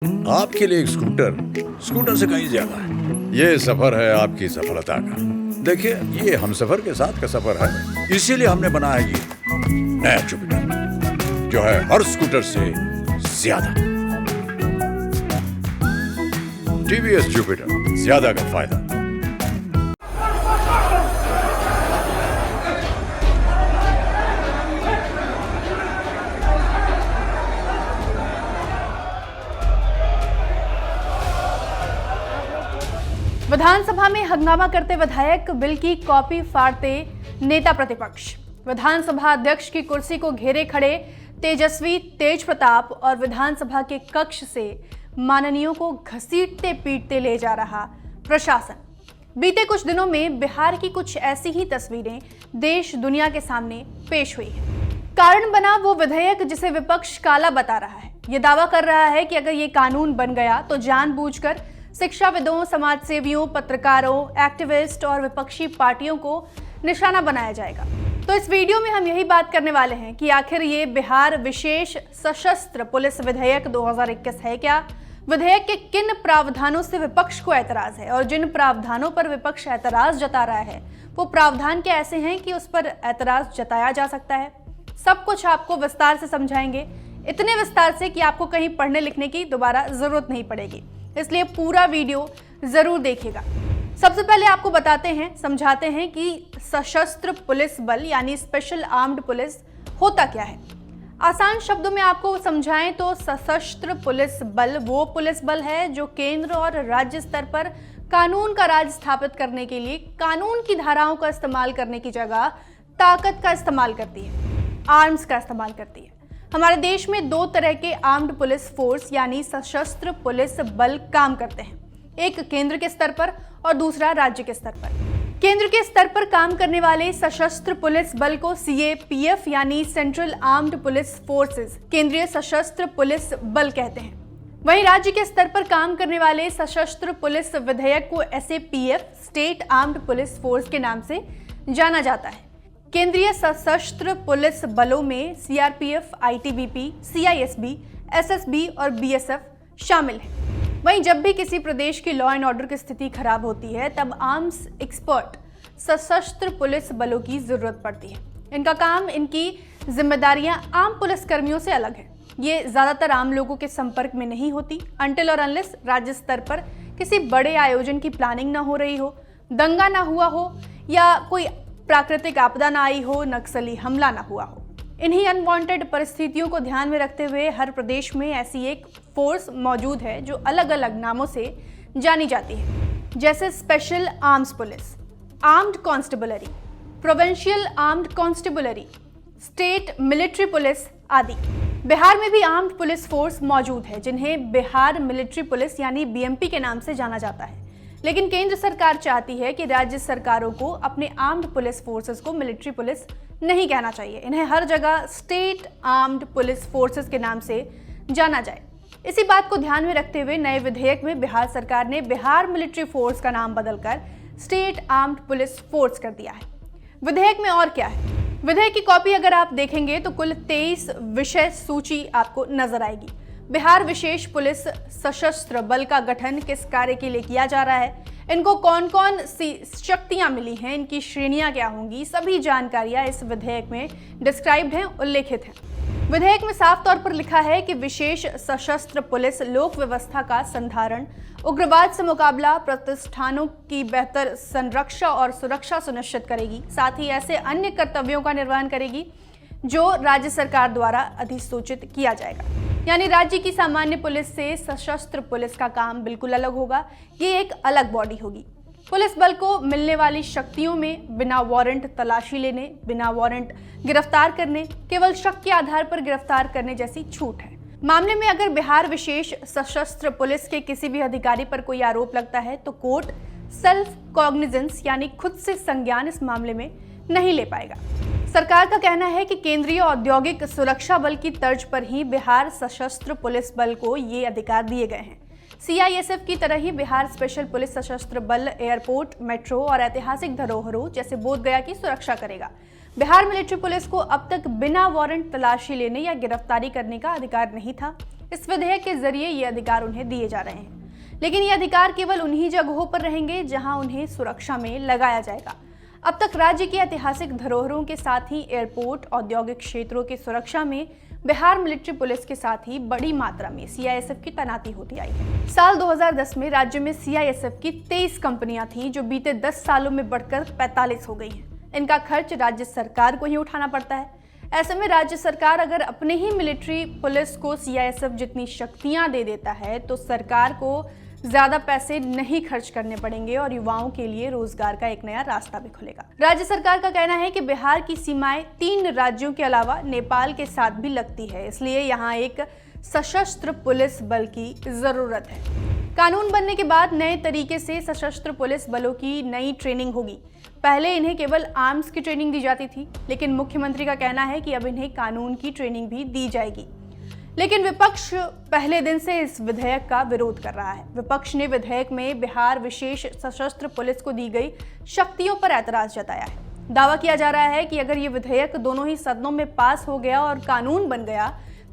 आपके लिए एक स्कूटर से कहीं ज्यादा है। ये सफर है आपकी सफलता का। देखिए, ये हम सफर के साथ का सफर है, इसीलिए हमने बनाया ये नया जुपिटर, जो है हर स्कूटर से ज्यादा। टीवीएस जुपिटर, ज्यादा का फायदा। विधानसभा में हंगामा करते विधायक, बिल की कॉपी फाड़ते नेता प्रतिपक्ष। विधानसभा अध्यक्ष की कुर्सी को घेरे खड़े तेजस्वी, तेज प्रताप और विधानसभा के कक्ष से माननीयों को घसीटते पीटते ले जा रहा प्रशासन। बीते कुछ दिनों में बिहार की कुछ ऐसी ही तस्वीरें देश दुनिया के सामने पेश हुई है। कारण बना वो विधेयक जिसे विपक्ष काला बता रहा है। ये दावा कर रहा है कि अगर ये कानून बन गया तो जानबूझकर शिक्षाविदों, समाजसेवियों, पत्रकारों, एक्टिविस्ट और विपक्षी पार्टियों को निशाना बनाया जाएगा। तो इस वीडियो में हम यही बात करने वाले हैं कि आखिर ये बिहार विशेष सशस्त्र पुलिस विधेयक 2021 है क्या, विधेयक के किन प्रावधानों से विपक्ष को ऐतराज है और जिन प्रावधानों पर विपक्ष ऐतराज जता रहा है वो प्रावधान क्या ऐसे हैं कि उस पर ऐतराज जताया जा सकता है। सब कुछ आपको विस्तार से समझाएंगे, इतने विस्तार से कि आपको कहीं पढ़ने लिखने की दोबारा जरूरत नहीं पड़ेगी, इसलिए पूरा वीडियो जरूर देखिएगा। सबसे पहले आपको बताते हैं, समझाते हैं कि सशस्त्र पुलिस बल यानी स्पेशल आर्म्ड पुलिस होता क्या है। आसान शब्दों में आपको समझाएं तो सशस्त्र पुलिस बल वो पुलिस बल है जो केंद्र और राज्य स्तर पर कानून का राज स्थापित करने के लिए कानून की धाराओं का इस्तेमाल करने की जगह ताकत का इस्तेमाल करती है, आर्म्स का इस्तेमाल करती है। हमारे देश में दो तरह के आर्म्ड पुलिस फोर्स यानी सशस्त्र पुलिस बल काम करते हैं, एक केंद्र के स्तर पर और दूसरा राज्य के स्तर पर। केंद्र के स्तर पर काम करने वाले सशस्त्र पुलिस बल को CAPF यानी सेंट्रल आर्म्ड पुलिस फोर्सेस, केंद्रीय सशस्त्र पुलिस बल कहते हैं। वहीं राज्य के स्तर पर काम करने वाले सशस्त्र पुलिस विधेयक को SAPF, state armed police force के नाम से जाना जाता है। केंद्रीय सशस्त्र पुलिस बलों में CRPF, ITBP, CISB, SSB और BSF शामिल है। वहीं जब भी किसी प्रदेश की लॉ एंड ऑर्डर की स्थिति खराब होती है तब आर्म्स एक्सपर्ट सशस्त्र पुलिस बलों की जरूरत पड़ती है। इनका काम, इनकी जिम्मेदारियां आम पुलिस कर्मियों से अलग है। ये ज्यादातर आम लोगों के संपर्क में नहीं होती अनटिल और अनलेस राज्य स्तर पर किसी बड़े आयोजन की प्लानिंग ना हो रही हो, दंगा ना हुआ हो या कोई प्राकृतिक आपदा ना आई हो, नक्सली हमला ना हुआ हो। इन्हीं अनवांटेड परिस्थितियों को ध्यान में रखते हुए हर प्रदेश में ऐसी एक फोर्स मौजूद है जो अलग अलग नामों से जानी जाती है, जैसे special arms police, armed constabulary, provincial armed constabulary, state military police आदि। बिहार में भी आर्म्ड पुलिस फोर्स मौजूद है जिन्हें बिहार मिलिट्री पुलिस यानी BMP के नाम से जाना जाता है। लेकिन केंद्र सरकार चाहती है कि राज्य सरकारों को अपने आर्म्ड पुलिस फोर्सेस को मिलिट्री पुलिस नहीं कहना चाहिए, इन्हें हर जगह स्टेट आर्म्ड पुलिस फोर्सेस के नाम से जाना जाए। इसी बात को ध्यान में रखते हुए नए विधेयक में बिहार सरकार ने बिहार मिलिट्री फोर्स का नाम बदलकर स्टेट आर्म्ड पुलिस फोर्स कर दिया है। विधेयक में और क्या है? विधेयक की कॉपी अगर आप देखेंगे तो कुल 23 विषय सूची आपको नजर आएगी। बिहार विशेष पुलिस सशस्त्र बल का गठन किस कार्य के लिए किया जा रहा है, इनको कौन कौन सी शक्तियां मिली हैं, इनकी श्रेणियां क्या होंगी, सभी जानकारियां इस विधेयक में डिस्क्राइब्ड हैं, उल्लेखित हैं। विधेयक में साफ तौर पर लिखा है कि विशेष सशस्त्र पुलिस लोक व्यवस्था का संधारण, उग्रवाद से मुकाबला, प्रतिष्ठानों की बेहतर संरक्षा और सुरक्षा सुनिश्चित करेगी, साथ ही ऐसे अन्य कर्तव्यों का निर्वहन करेगी जो राज्य सरकार द्वारा अधिसूचित किया जाएगा। यानी राज्य की सामान्य पुलिस से सशस्त्र पुलिस का काम बिल्कुल अलग होगा, ये एक अलग बॉडी होगी। पुलिस बल को मिलने वाली शक्तियों में बिना वारंट तलाशी लेने, बिना वारंट गिरफ्तार करने, केवल शक के आधार पर गिरफ्तार करने जैसी छूट है। मामले में अगर बिहार विशेष सशस्त्र पुलिस के किसी भी अधिकारी पर कोई आरोप लगता है तो कोर्ट सेल्फ कॉग्निजेंस यानी खुद से संज्ञान इस मामले में नहीं ले पाएगा। सरकार का कहना है कि केंद्रीय औद्योगिक सुरक्षा बल की तर्ज पर ही बिहार सशस्त्र पुलिस बल को ये अधिकार दिए गए हैं। CISF की तरह ही बिहार स्पेशल पुलिस सशस्त्र बल एयरपोर्ट, मेट्रो और ऐतिहासिक धरोहरों जैसे बोधगया की सुरक्षा करेगा। बिहार मिलिट्री पुलिस को अब तक बिना वारंट तलाशी लेने या गिरफ्तारी करने का अधिकार नहीं था। इस विधेयक के जरिए ये अधिकार उन्हें दिए जा रहे हैं, लेकिन ये अधिकार केवल उन्हीं जगहों पर रहेंगे जहां उन्हें सुरक्षा में लगाया जाएगा। अब तक राज्य की ऐतिहासिक धरोहरों के साथ ही एयरपोर्ट, औद्योगिक क्षेत्रों की सुरक्षा में बिहार मिलिट्री पुलिस के साथ ही बड़ी मात्रा में सीआईएसएफ की तैनाती होती आई है। साल 2010 में राज्य में सीआईएसएफ की 23 कंपनियां थीं, जो बीते 10 सालों में बढ़कर 45 हो गई हैं। इनका खर्च राज्य सरकार को ही उठाना पड़ता है। ऐसे में राज्य सरकार अगर अपने ही मिलिट्री पुलिस को सीआईएसएफ जितनी शक्तियां दे देता है तो सरकार को ज्यादा पैसे नहीं खर्च करने पड़ेंगे और युवाओं के लिए रोजगार का एक नया रास्ता भी खुलेगा। राज्य सरकार का कहना है कि बिहार की सीमाएं 3 राज्यों के अलावा नेपाल के साथ भी लगती है, इसलिए यहाँ एक सशस्त्र पुलिस बल की जरूरत है। कानून बनने के बाद नए तरीके से सशस्त्र पुलिस बलों की नई ट्रेनिंग होगी। पहले इन्हें केवल आर्म्स की ट्रेनिंग दी जाती थी, लेकिन मुख्यमंत्री का कहना है कि अब इन्हें कानून की ट्रेनिंग भी दी जाएगी। लेकिन विपक्ष पहले दिन से इस विधेयक का विरोध कर रहा है। विपक्ष ने विधेयक में बिहार विशेष सशस्त्र पुलिस को दी गई शक्तियों पर ऐतराज जताया है। दावा किया जा रहा है कि अगर ये विधेयक दोनों ही सदनों में पास हो गया और कानून बन गया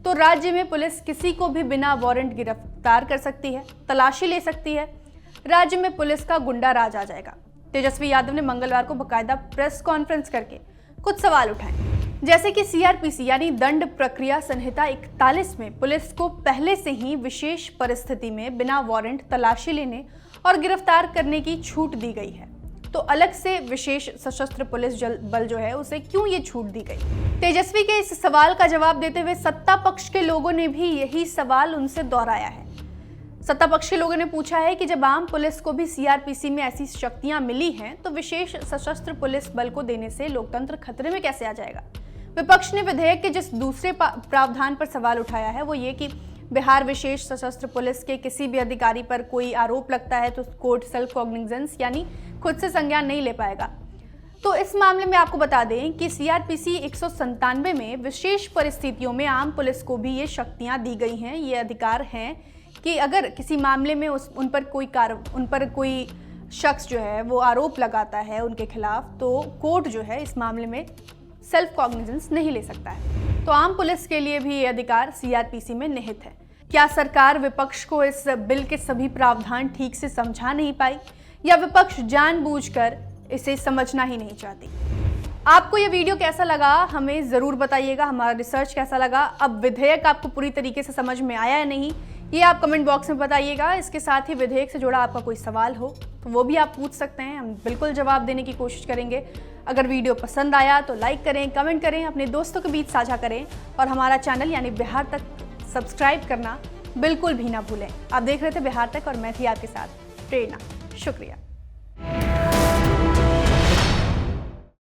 तो राज्य में पुलिस किसी को भी बिना वारंट गिरफ्तार कर सकती है, तलाशी ले सकती है। राज्य में पुलिस का गुंडा राज आ जाएगा। तेजस्वी यादव ने मंगलवार को बाकायदा प्रेस कॉन्फ्रेंस करके कुछ सवाल उठाए, जैसे कि सीआरपीसी यानी दंड प्रक्रिया संहिता 41 में पुलिस को पहले से ही विशेष परिस्थिति में बिना वारंट तलाशी लेने और गिरफ्तार करने की छूट दी गई है, तो अलग से विशेष सशस्त्र पुलिस बल जो है उसे क्यों ये छूट दी गई? तेजस्वी के इस सवाल का जवाब देते हुए सत्ता पक्ष के लोगों ने भी यही सवाल उनसे दोहराया है। सत्ता पक्ष के लोगों ने पूछा है कि जब आम पुलिस को भी सीआरपीसी में ऐसी शक्तियां मिली हैं तो विशेष सशस्त्र पुलिस बल को देने से लोकतंत्र खतरे में कैसे आ जाएगा? विपक्ष ने विधेयक के जिस दूसरे प्रावधान पर सवाल उठाया है वो ये कि बिहार विशेष सशस्त्र पुलिस के किसी भी अधिकारी पर कोई आरोप लगता है तो कोर्ट सेल्फ कॉग्निजेंस यानी खुद से संज्ञान नहीं ले पाएगा। तो इस मामले में आपको बता दें कि सीआरपीसी 197 में विशेष परिस्थितियों में आम पुलिस को भी ये शक्तियां दी गई हैं, ये अधिकार हैं कि अगर किसी मामले में उन पर कोई शख्स जो है वो आरोप लगाता है उनके खिलाफ, तो कोर्ट जो है इस मामले में सेल्फ कॉग्निजेंस नहीं ले सकता है। तो आम पुलिस के लिए भी ये अधिकार सीआरपीसी में निहित है। क्या सरकार विपक्ष को इस बिल के सभी प्रावधान ठीक से समझा नहीं पाई या विपक्ष जानबूझकर इसे समझना ही नहीं चाहती? आपको ये वीडियो कैसा लगा हमें ज़रूर बताइएगा। हमारा रिसर्च कैसा लगा, अब विधेयक आपको पूरी तरीके से समझ में आया या नहीं, ये आप कमेंट बॉक्स में बताइएगा। इसके साथ ही विधेयक से जुड़ा आपका कोई सवाल हो तो वो भी आप पूछ सकते हैं, हम बिल्कुल जवाब देने की कोशिश करेंगे। अगर वीडियो पसंद आया तो लाइक करें, कमेंट करें, अपने दोस्तों के बीच साझा करें और हमारा चैनल यानी बिहार तक सब्सक्राइब करना बिल्कुल भी ना भूलें। आप देख रहे थे बिहार तक और मैं थी आपके साथ प्रेरणा। शुक्रिया।